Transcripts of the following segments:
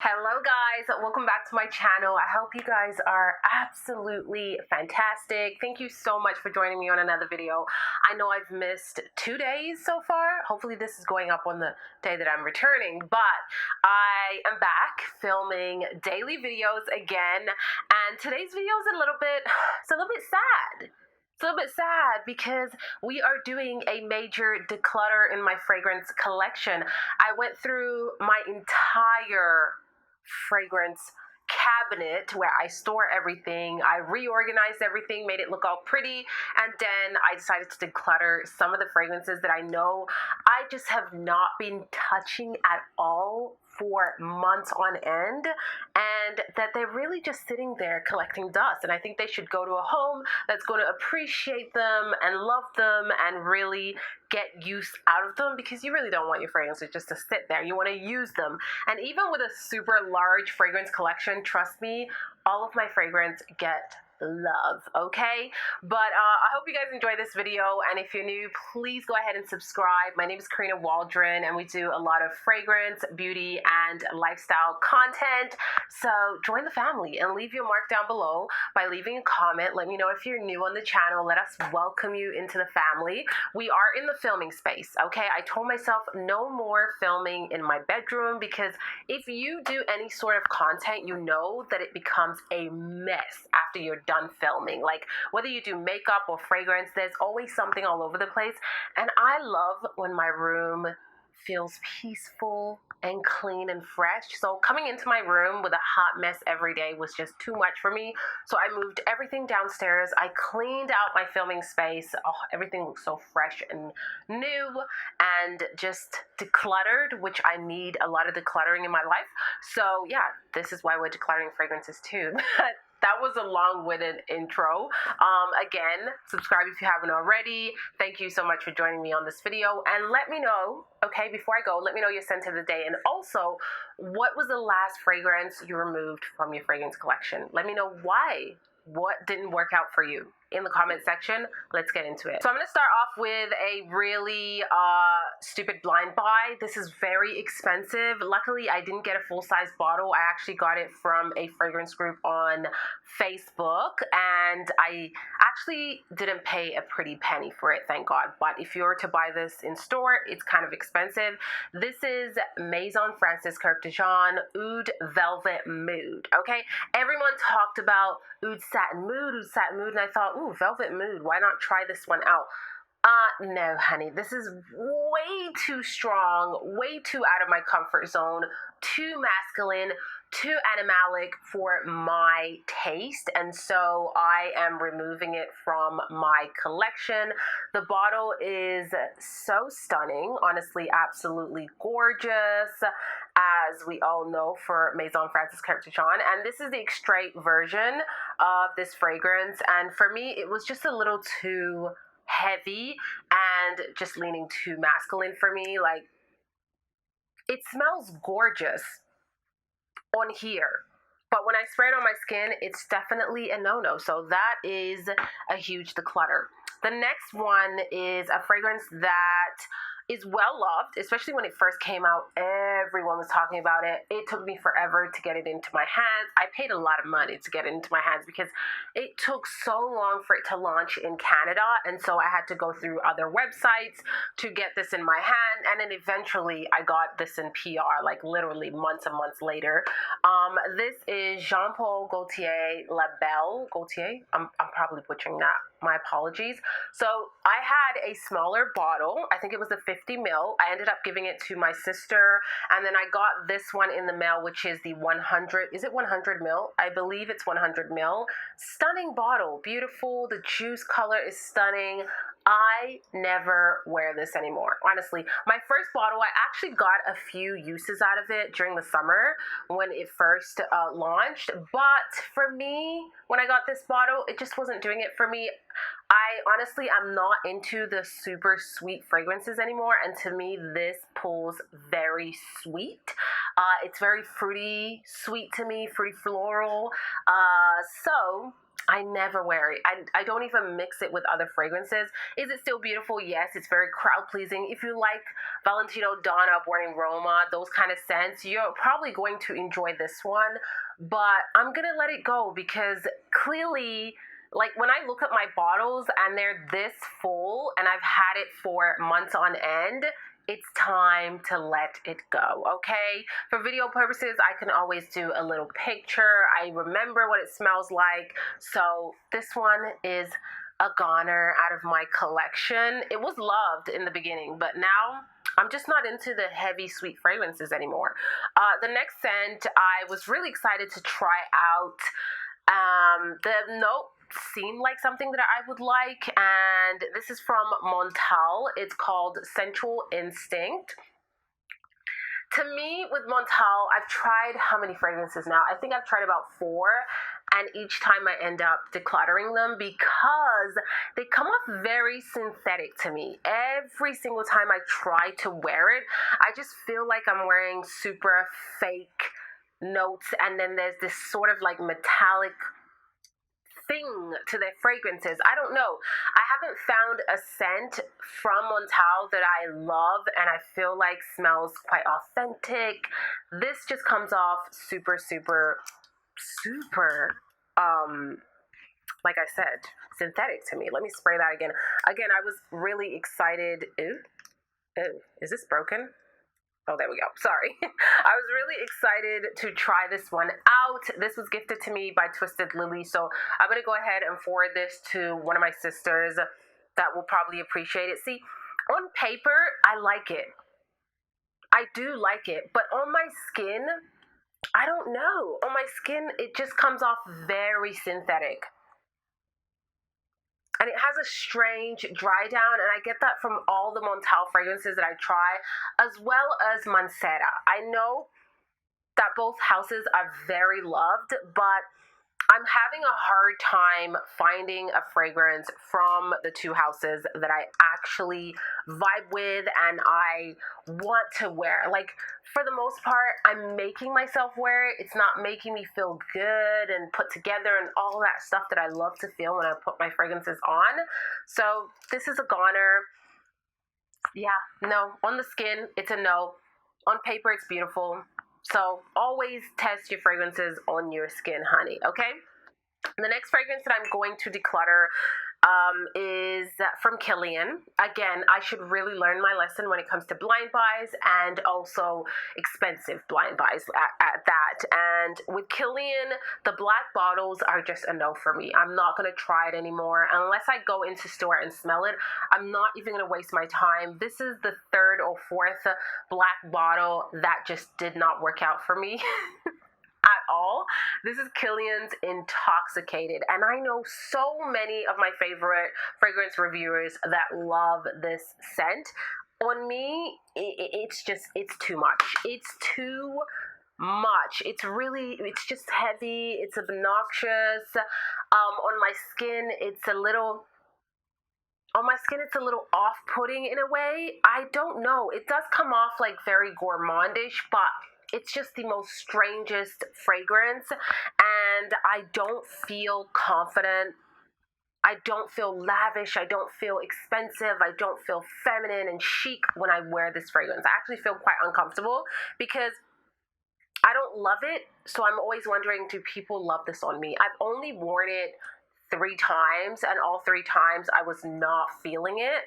Hello guys, welcome back to my channel. I hope you guys are absolutely fantastic. Thank you so much for joining me on another video. I know I've missed 2 days so far. Hopefully this is going up on the day that I'm returning, but I am back filming daily videos again, and today's video is a little bit sad. It's a little bit sad because we are doing a major declutter in my fragrance collection. I went through my entire fragrance cabinet where I store everything. I reorganized everything, made it look all pretty, and then I decided to declutter some of the fragrances that I know I just have not been touching at all for months on end, and that they're really just sitting there collecting dust, and I think they should go to a home that's going to appreciate them and love them and really get use out of them, because you really don't want your fragrances just to sit there. You want to use them. And even with a super large fragrance collection, trust me, all of my fragrance get love, okay? But I hope you guys enjoy this video, and if you're new, please go ahead and subscribe. My name is Karina Waldron, and we do a lot of fragrance, beauty, and lifestyle content, so join the family and leave your mark down below by leaving a comment. Let me know if you're new on the channel. Let us welcome you into the family. We are in the filming space, okay? I told myself no more filming in my bedroom, because if you do any sort of content, you know that it becomes a mess after you're done filming. Like, whether you do makeup or fragrance, there's always something all over the place, and I love when my room feels peaceful and clean and fresh. So coming into my room with a hot mess every day was just too much for me, so I moved everything downstairs. I cleaned out my filming space. Everything looks so fresh and new and just decluttered, which I need a lot of decluttering in my life. So yeah, this is why we're decluttering fragrances too. That was a long-winded intro. Again, subscribe if you haven't already. Thank you so much for joining me on this video. And let me know, okay, before I go, let me know your scent of the day. And also, what was the last fragrance you removed from your fragrance collection? Let me know why. What didn't work out for you? In the comment section. Let's get into it. So I'm going to start off with a really stupid blind buy. This is very expensive. Luckily, I didn't get a full-size bottle. I actually got it from a fragrance group on Facebook, and I actually didn't pay a pretty penny for it, thank God. But if you were to buy this in store, it's kind of expensive. This is Maison Francis Kurkdjian Oud Velvet Mood, okay? Everyone talked about Oud Satin Mood, and I thought, ooh, Velvet Mood, why not try this one out? No, honey, this is way too strong, way too out of my comfort zone, too masculine, too animalic for my taste, and so I am removing it from my collection. The bottle is so stunning, honestly, absolutely gorgeous, as we all know for Maison Francis Kurkdjian, and this is the extrait version of this fragrance, and for me, it was just a little too heavy and just leaning too masculine for me. Like, it smells gorgeous on here, but when I spray it on my skin, it's definitely a no-no. So that is a huge declutter. The next one is a fragrance that is well loved, especially when it first came out. Everyone was talking about it. It took me forever to get it into my hands. I paid a lot of money to get it into my hands because it took so long for it to launch in Canada, and so I had to go through other websites to get this in my hand, and then eventually I got this in PR, like literally months and months later. This is Jean Paul Gaultier La Belle. Gaultier? I'm probably butchering that. My apologies. So I had a smaller bottle. I think it was a 50 ml. I ended up giving it to my sister, and then I got this one in the mail, which is the 100. Is it 100 ml? I believe it's 100 ml. Stunning bottle, beautiful. The juice color is stunning. I never wear this anymore, honestly. My first bottle, I actually got a few uses out of it during the summer when it first launched, but for me, when I got this bottle, it just wasn't doing it for me. I honestly, I'm not into the super sweet fragrances anymore, and to me, this pulls very sweet. It's very fruity, sweet to me, fruity floral. So I never wear it. I don't even mix it with other fragrances. Is it still beautiful? Yes, it's very crowd pleasing. If you like Valentino Donna, Born in Roma, those kind of scents, you're probably going to enjoy this one. But I'm going to let it go because clearly, like when I look at my bottles and they're this full and I've had it for months on end, it's time to let it go, okay? For video purposes, I can always do a little picture. I remember what it smells like. So this one is a goner out of my collection. It was loved in the beginning, but now I'm just not into the heavy, sweet fragrances anymore. The next scent I was really excited to try out. The note seemed like something that I would like, and this is from Montblanc. It's called Sensual Instinct. To me, with Montblanc, I've tried how many fragrances now? I think I've tried about 4, and each time I end up decluttering them because they come off very synthetic to me. Every single time I try to wear it, I just feel like I'm wearing super fake notes, and then there's this sort of like metallic thing to their fragrances. I don't know. I haven't found a scent from Montblanc that I love and I feel like smells quite authentic. This just comes off super, super, super, like I said, synthetic to me. Let me spray that again. Again, I was really excited. Ew, is this broken? Oh, there we go. Sorry. I was really excited to try this one out. This was gifted to me by Twisted Lily. So I'm going to go ahead and forward this to one of my sisters that will probably appreciate it. See, on paper, I like it. I do like it. But on my skin, I don't know. On my skin, it just comes off very synthetic. And it has a strange dry down, and I get that from all the Montblanc fragrances that I try, as well as Mancera. I know that both houses are very loved, but I'm having a hard time finding a fragrance from the two houses that I actually vibe with and I want to wear. Like, for the most part, I'm making myself wear it. It's not making me feel good and put together and all that stuff that I love to feel when I put my fragrances on. So this is a goner. Yeah, no. On the skin, it's a no. On paper, it's beautiful. So always test your fragrances on your skin, honey, okay? The next fragrance that I'm going to declutter is from Kilian. Again, I should really learn my lesson when it comes to blind buys and also expensive blind buys at that. And with Kilian, the black bottles are just a no for me. I'm not going to try it anymore. Unless I go into store and smell it, I'm not even going to waste my time. This is the 3rd or 4th black bottle that just did not work out for me. At all. This is Kilian's Intoxicated, and I know so many of my favorite fragrance reviewers that love this scent. On me, it's too much. It's too much. It's just heavy. It's obnoxious. On my skin, it's a little off-putting in a way. I don't know. It does come off like very gourmandish, but it's just the most strangest fragrance, and I don't feel confident. I don't feel lavish. I don't feel expensive. I don't feel feminine and chic when I wear this fragrance. I actually feel quite uncomfortable because I don't love it, so I'm always wondering, do people love this on me? I've only worn it 3 times, and all 3 times I was not feeling it.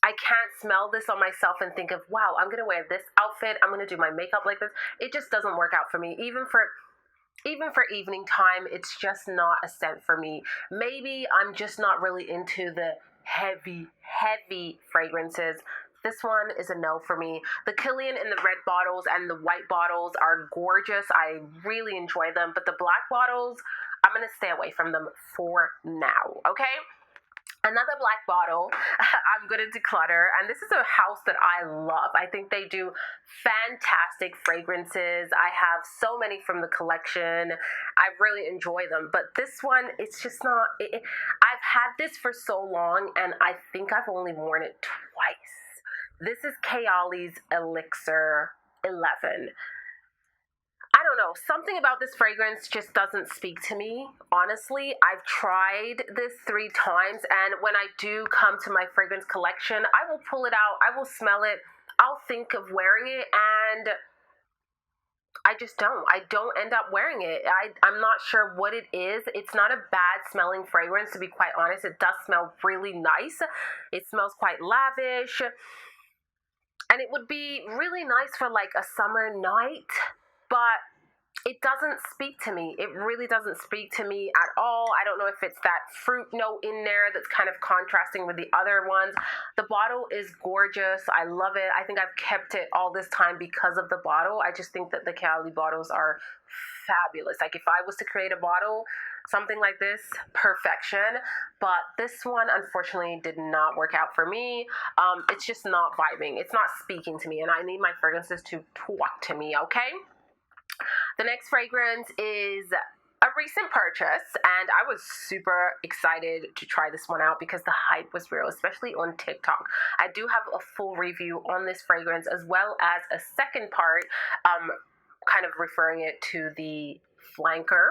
I can't smell this on myself and think of, wow, I'm going to wear this outfit. I'm going to do my makeup like this. It just doesn't work out for me. Even for evening time, it's just not a scent for me. Maybe I'm just not really into the heavy fragrances. This one is a no for me. The Kilian in the red bottles and the white bottles are gorgeous. I really enjoy them. But the black bottles, I'm going to stay away from them for now, okay? Another black bottle I'm going to declutter, and this is a house that I love. I think they do fantastic fragrances. I have so many from the collection. I really enjoy them, but this one, it's just not, I've had this for so long, and I think I've only worn it twice. This is Kayali's Elixir 11. I don't know, something about this fragrance just doesn't speak to me, honestly. I've tried this 3 times, and when I do come to my fragrance collection, I will pull it out, I will smell it, I'll think of wearing it, and I just don't. I don't end up wearing it. I'm not sure what it is. It's not a bad smelling fragrance, to be quite honest. It does smell really nice. It smells quite lavish. And it would be really nice for like a summer night, but it doesn't speak to me. It really doesn't speak to me at all. I don't know if it's that fruit note in there that's kind of contrasting with the other ones. The bottle is gorgeous. I love it. I think I've kept it all this time because of the bottle. I just think that the Cali bottles are fabulous. Like if I was to create a bottle, something like this, perfection. But this one, unfortunately, did not work out for me. It's just not vibing. It's not speaking to me, and I need my fragrances to talk to me, okay? The next fragrance is a recent purchase, and I was super excited to try this one out because the hype was real, especially on TikTok. I do have a full review on this fragrance, as well as a second part, kind of referring it to the flanker.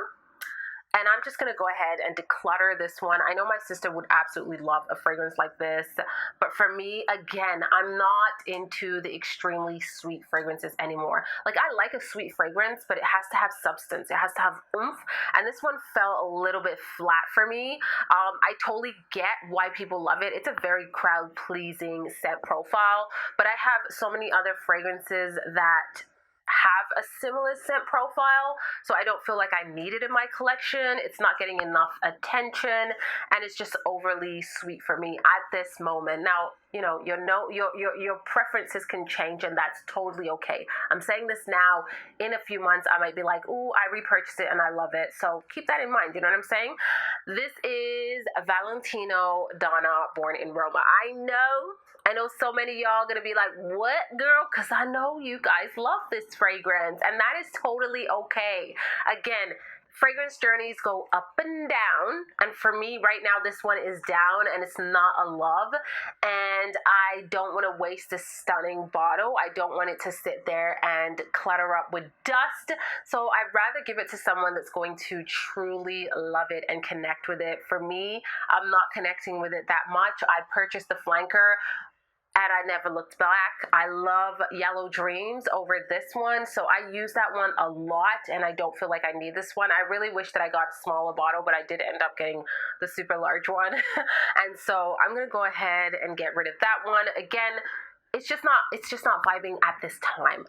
And I'm just going to go ahead and declutter this one. I know my sister would absolutely love a fragrance like this. But for me, again, I'm not into the extremely sweet fragrances anymore. Like, I like a sweet fragrance, but it has to have substance. It has to have oomph. And this one fell a little bit flat for me. I totally get why people love it. It's a very crowd-pleasing scent profile. But I have so many other fragrances that have a similar scent profile, so I don't feel like I need it in my collection. It's not getting enough attention, and it's just overly sweet for me at this moment. Now, your preferences can change, and that's totally okay. I'm saying this now. In a few months, I might be like, ooh, I repurchased it and I love it. So keep that in mind. You know what I'm saying? This is Valentino Donna, Born in Roma. I know so many of y'all gonna be like, what, girl? Because I know you guys love this fragrance, and that is totally okay. Again, fragrance journeys go up and down, and for me right now this one is down, and it's not a love, and I don't want to waste this stunning bottle. I don't want it to sit there and clutter up with dust, so I'd rather give it to someone that's going to truly love it and connect with it. For me, I'm not connecting with it that much. I purchased the flanker and I never looked back. I love Yellow Dreams over this one, so I use that one a lot, and I don't feel like I need this one. I really wish that I got a smaller bottle, but I did end up getting the super large one. And so I'm gonna go ahead and get rid of that one. Again, it's just not vibing at this time.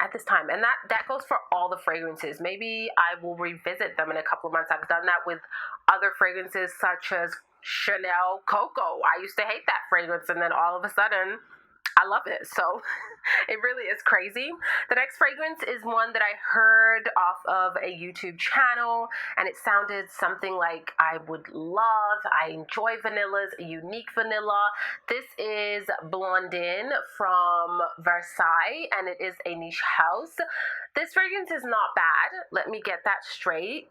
And that goes for all the fragrances. Maybe I will revisit them in a couple of months. I've done that with other fragrances such as Chanel Coco. I used to hate that fragrance, and then all of a sudden I love it. So it really is crazy. The next fragrance is one that I heard off of a YouTube channel, and it sounded something like I would love. I enjoy vanillas, a unique vanilla. This is Blondin from Versace, and it is a niche house. This fragrance is not bad. Let me get that straight.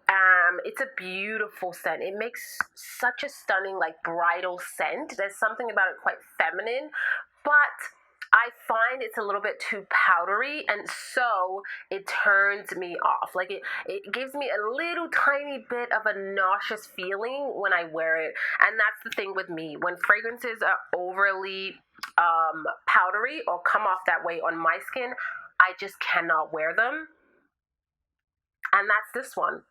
It's a beautiful scent. It makes such a stunning, like, bridal scent. There's something about it quite feminine, but I find it's a little bit too powdery, and so it turns me off. Like, it gives me a little tiny bit of a nauseous feeling when I wear it. And that's the thing with me. When fragrances are overly powdery or come off that way on my skin, I just cannot wear them. And that's this one.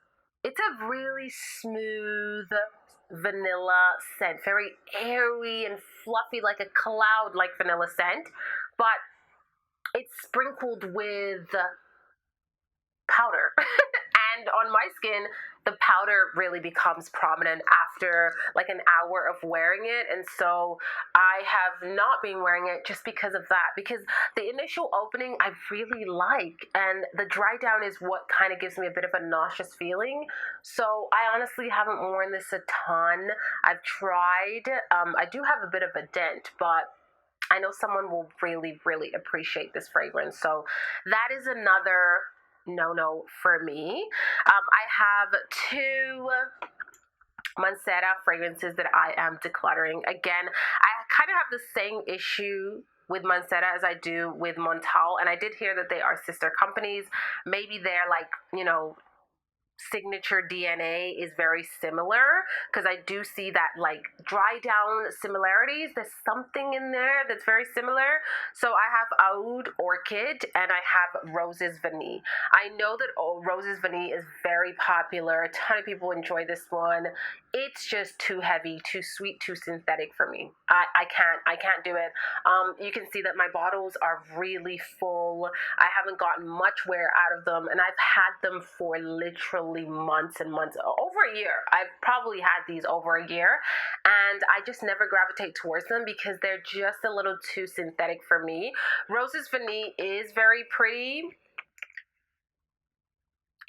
It's a really smooth vanilla scent, very airy and fluffy, like a cloud like vanilla scent, but it's sprinkled with powder. And on my skin, the powder really becomes prominent after like an hour of wearing it. And so I have not been wearing it just because of that, because the initial opening I really like, and the dry down is what kind of gives me a bit of a nauseous feeling. So I honestly haven't worn this a ton. I've tried. I do have a bit of a dent, but I know someone will really, really appreciate this fragrance. So that is another no for me. I have 2 Mancera fragrances that I am decluttering. Again, I kind of have the same issue with Mancera as I do with Montal, and I did hear that they are sister companies. Maybe they're like, signature DNA is very similar, because I do see that like dry down similarities. There's something in there that's very similar. So I have Oud Orchid and I have Roses Vanille. I know that Roses Vanille is very popular. A ton of people enjoy this one. It's just too heavy, too sweet, too synthetic for me. I can't do it. You can see that my bottles are really full. I haven't gotten much wear out of them, and I've had them for literally months and months, over a year. I've probably had these over a year, and I just never gravitate towards them because they're just a little too synthetic for me. Roses Vanille is very pretty.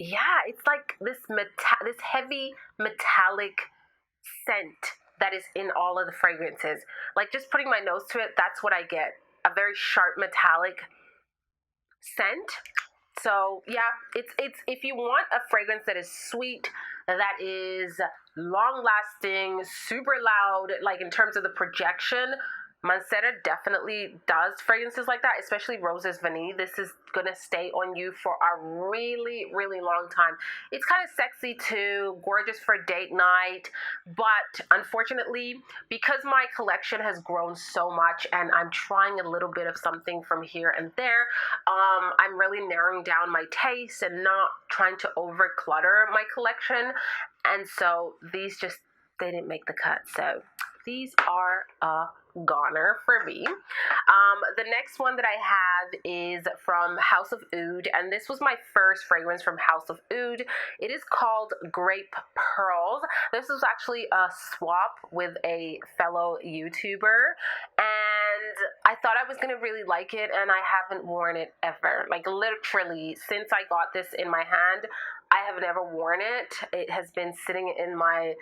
Yeah, it's like this heavy metallic scent that is in all of the fragrances. Like, just putting my nose to it, that's what I get. A very sharp metallic scent. So yeah, it's if you want a fragrance that is sweet, that is long lasting, super loud, like in terms of the projection, Mancera definitely does fragrances like that, especially Roses Vanille. This is gonna stay on you for a really, really long time. It's kind of sexy too, gorgeous for date night, but unfortunately, because my collection has grown so much and I'm trying a little bit of something from here and there, I'm really narrowing down my taste and not trying to over clutter my collection. And so these just, they didn't make the cut. So these are a goner for me. The next one that I have is from House of Oud, and this was my first fragrance from House of Oud. It is called Grape Pearls. This was actually a swap with a fellow YouTuber, and I thought I was gonna really like it, and I haven't worn it ever. Like, literally, since I got this in my hand, I have never worn it. It has been sitting in my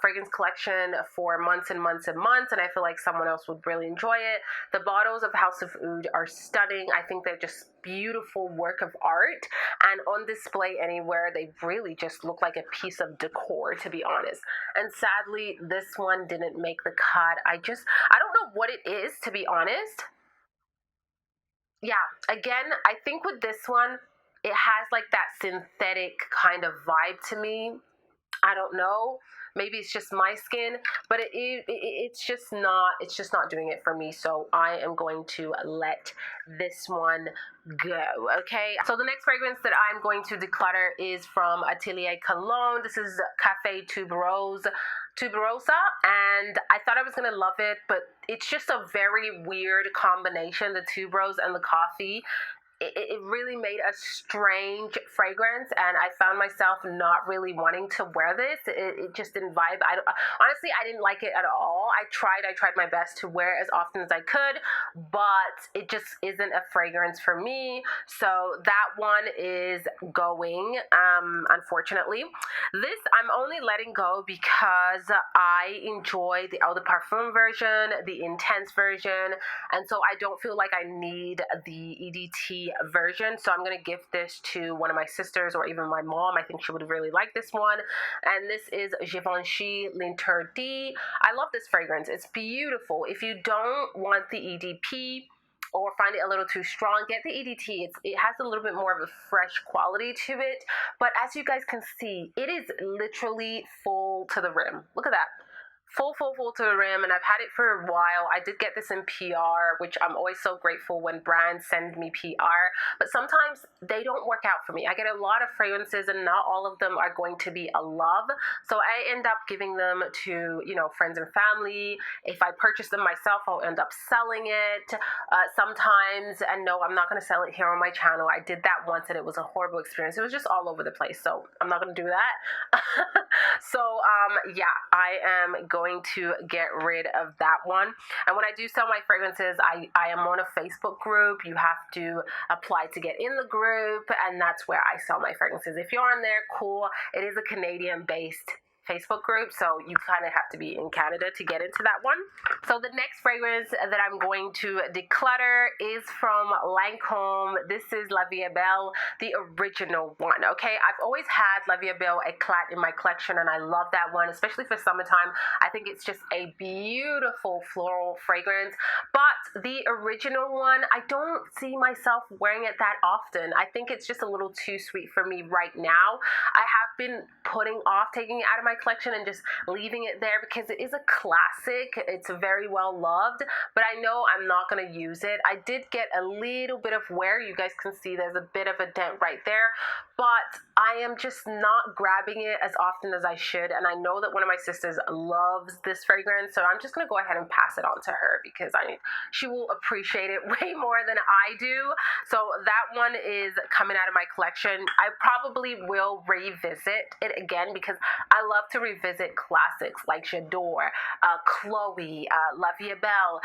fragrance collection for months and months and months, and I feel like someone else would really enjoy it. The bottles of House of Oud are stunning. I think they're just beautiful work of art, and on display anywhere, they really just look like a piece of decor, to be honest. And sadly, this one didn't make the cut. I don't know what it is, to be honest. Yeah, again, I think with this one, it has like that synthetic kind of vibe to me. I don't know. Maybe it's just my skin, but it's just not doing it for me. So I am going to let this one go. Okay. So the next fragrance that I'm going to declutter is from Atelier Cologne. This is Café Tuberosa, and I thought I was gonna love it, but it's just a very weird combination, the tuberose and the coffee. It really made a strange fragrance, and I found myself not really wanting to wear this. It just didn't vibe. Honestly, I didn't like it at all. I tried my best to wear it as often as I could, but it just isn't a fragrance for me. So that one is going, unfortunately. This I'm only letting go because I enjoy the Eau de Parfum version, the Intense version, and so I don't feel like I need the EDT version. So I'm going to give this to one of my sisters or even my mom. I think she would really like this one. And this is Givenchy Lint. I love this fragrance. It's beautiful. If you don't want the EDP or find it a little too strong, get the EDT. It has a little bit more of a fresh quality to it. But as you guys can see, it is literally full to the rim. Look at that. Full to the rim, and I've had it for a while. I did get this in PR, which I'm always so grateful when brands send me PR, but sometimes they don't work out for me. I get a lot of fragrances and not all of them are going to be a love, so I end up giving them to, friends and family. If I purchase them myself, I'll end up selling it sometimes, and no, I'm not going to sell it here on my channel. I did that once and it was a horrible experience. It was just all over the place, so I'm not going to do that. So yeah, I am going to get rid of that one. And when I do sell my fragrances, I am on a Facebook group. You have to apply to get in the group, and that's where I sell my fragrances. If you're on there, cool. It is a Canadian based Facebook group, so you kind of have to be in Canada to get into that one. So the next fragrance that I'm going to declutter is from Lancome. This is La Vie Belle, the original one, okay? I've always had La Vie Belle Éclat in my collection, and I love that one, especially for summertime. I think it's just a beautiful floral fragrance, but the original one, I don't see myself wearing it that often. I think it's just a little too sweet for me right now. I have been putting off taking it out of my collection and just leaving it there because it is a classic. It's very well loved, but I know I'm not going to use it. I did get a little bit of wear. You guys can see there's a bit of a dent right there, but I am just not grabbing it as often as I should, and I know that one of my sisters loves this fragrance, so I'm just going to go ahead and pass it on to her because she will appreciate it way more than I do. So that one is coming out of my collection. I probably will revisit it again because I love to revisit classics like J'adore, Chloe, La Vie Belle,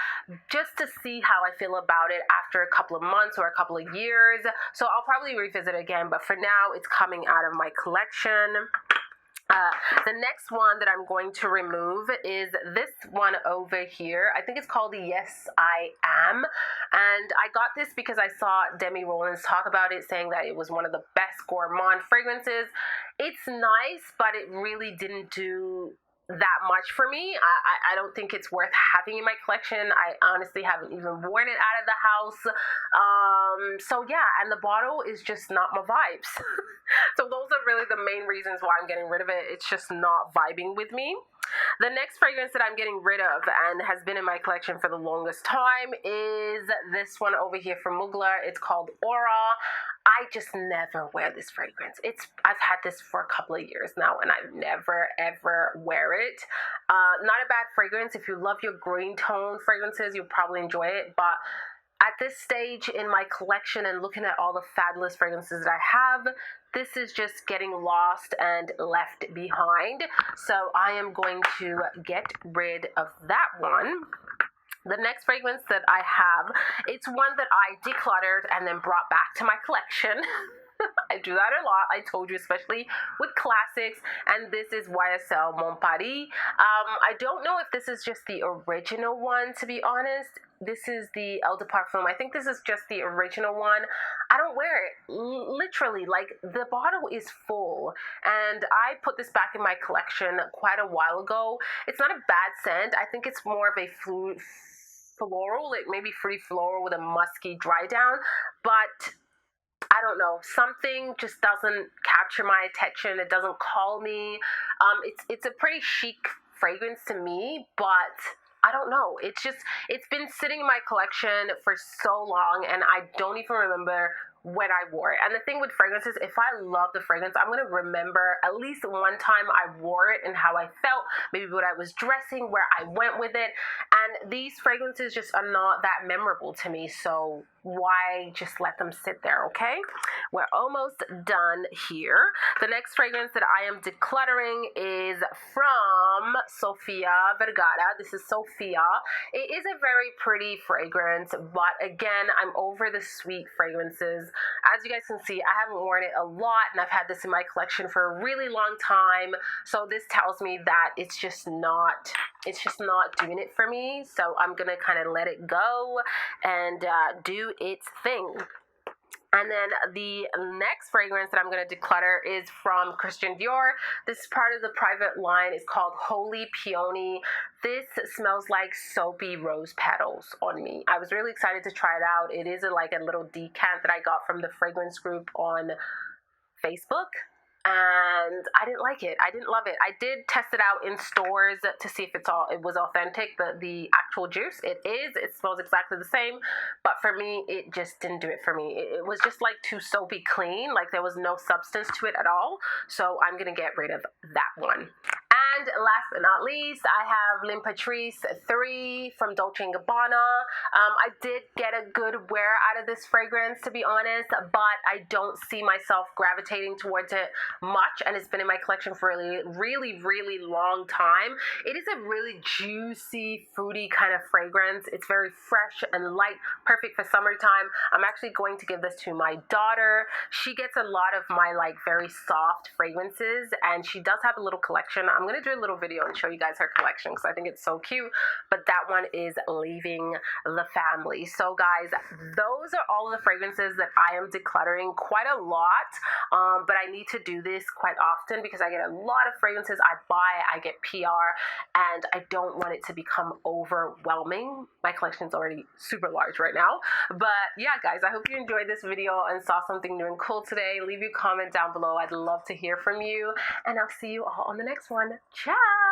just to see how I feel about it after a couple of months or a couple of years. So I'll probably revisit it again, but for now it's coming out of my collection. The next one that I'm going to remove is this one over here. I think it's called the Yes I Am, and I got this because I saw Demi Rollins talk about it, saying that it was one of the best gourmand fragrances. It's nice, but it really didn't do that much for me. I don't think it's worth having in my collection. I honestly haven't even worn it out of the house. So yeah, and the bottle is just not my vibes. So those are really the main reasons why I'm getting rid of it. It's just not vibing with me. The next fragrance that I'm getting rid of and has been in my collection for the longest time is this one over here from Mugler. It's called Aura. I just never wear this fragrance. I've had this for a couple of years now, and I never ever wear it. Not a bad fragrance. If you love your green tone fragrances, you'll probably enjoy it, but at this stage in my collection and looking at all the fabulous fragrances that I have, this is just getting lost and left behind. So I am going to get rid of that one. The next fragrance that I have, it's one that I decluttered and then brought back to my collection. I do that a lot, I told you, especially with classics, and this is YSL Mon Paris. I don't know if this is just the original one, to be honest. This is the Eau de Parfum. I think this is just the original one. I don't wear it. Literally, like, the bottle is full, and I put this back in my collection quite a while ago. It's not a bad scent. I think it's more of a floral, like maybe fruity floral with a musky dry down, but I don't know, something just doesn't capture my attention. It doesn't call me. It's a pretty chic fragrance to me, but I don't know. It's been sitting in my collection for so long, and I don't even remember when I wore it. And the thing with fragrances, if I love the fragrance, I'm going to remember at least one time I wore it and how I felt, maybe what I was dressing, where I went with it. And these fragrances just are not that memorable to me, so why just let them sit there, okay? We're almost done here. The next fragrance that I am decluttering is from Sofia Vergara. This is Sofia. It is a very pretty fragrance, but again, I'm over the sweet fragrances. As you guys can see, I haven't worn it a lot, and I've had this in my collection for a really long time, so this tells me that it's just not doing it for me. So I'm gonna kind of let it go and do its thing. And then the next fragrance that I'm going to declutter is from Christian Dior. This is part of the private line. It's called Holy Peony. This smells like soapy rose petals on me. I was really excited to try it out. It is like a little decant that I got from the fragrance group on Facebook. And I didn't like it. I didn't love it. I did test it out in stores to see if it was authentic, the actual juice. It is. It smells exactly the same. But for me, it just didn't do it for me. It was just like too soapy clean. Like there was no substance to it at all. So I'm going to get rid of that one. And last but not least, I have L'Imperatrice 3 from Dolce & Gabbana. I did get a good wear out of this fragrance, to be honest, but I don't see myself gravitating towards it much, and it's been in my collection for a really long time. It is a really juicy, fruity kind of fragrance. It's very fresh and light, perfect for summertime. I'm actually going to give this to my daughter. She gets a lot of my like very soft fragrances, and she does have a little collection. I'm going to do a little video and show you guys her collection because I think it's so cute, but that one is Leaving the Family. So guys, those are all of the fragrances that I am decluttering quite a lot, but I need to do this quite often because I get a lot of fragrances I buy, I get PR, and I don't want it to become overwhelming. My collection is already super large right now, but yeah guys, I hope you enjoyed this video and saw something new and cool today. Leave your comment down below. I'd love to hear from you, and I'll see you all on the next one. Ciao!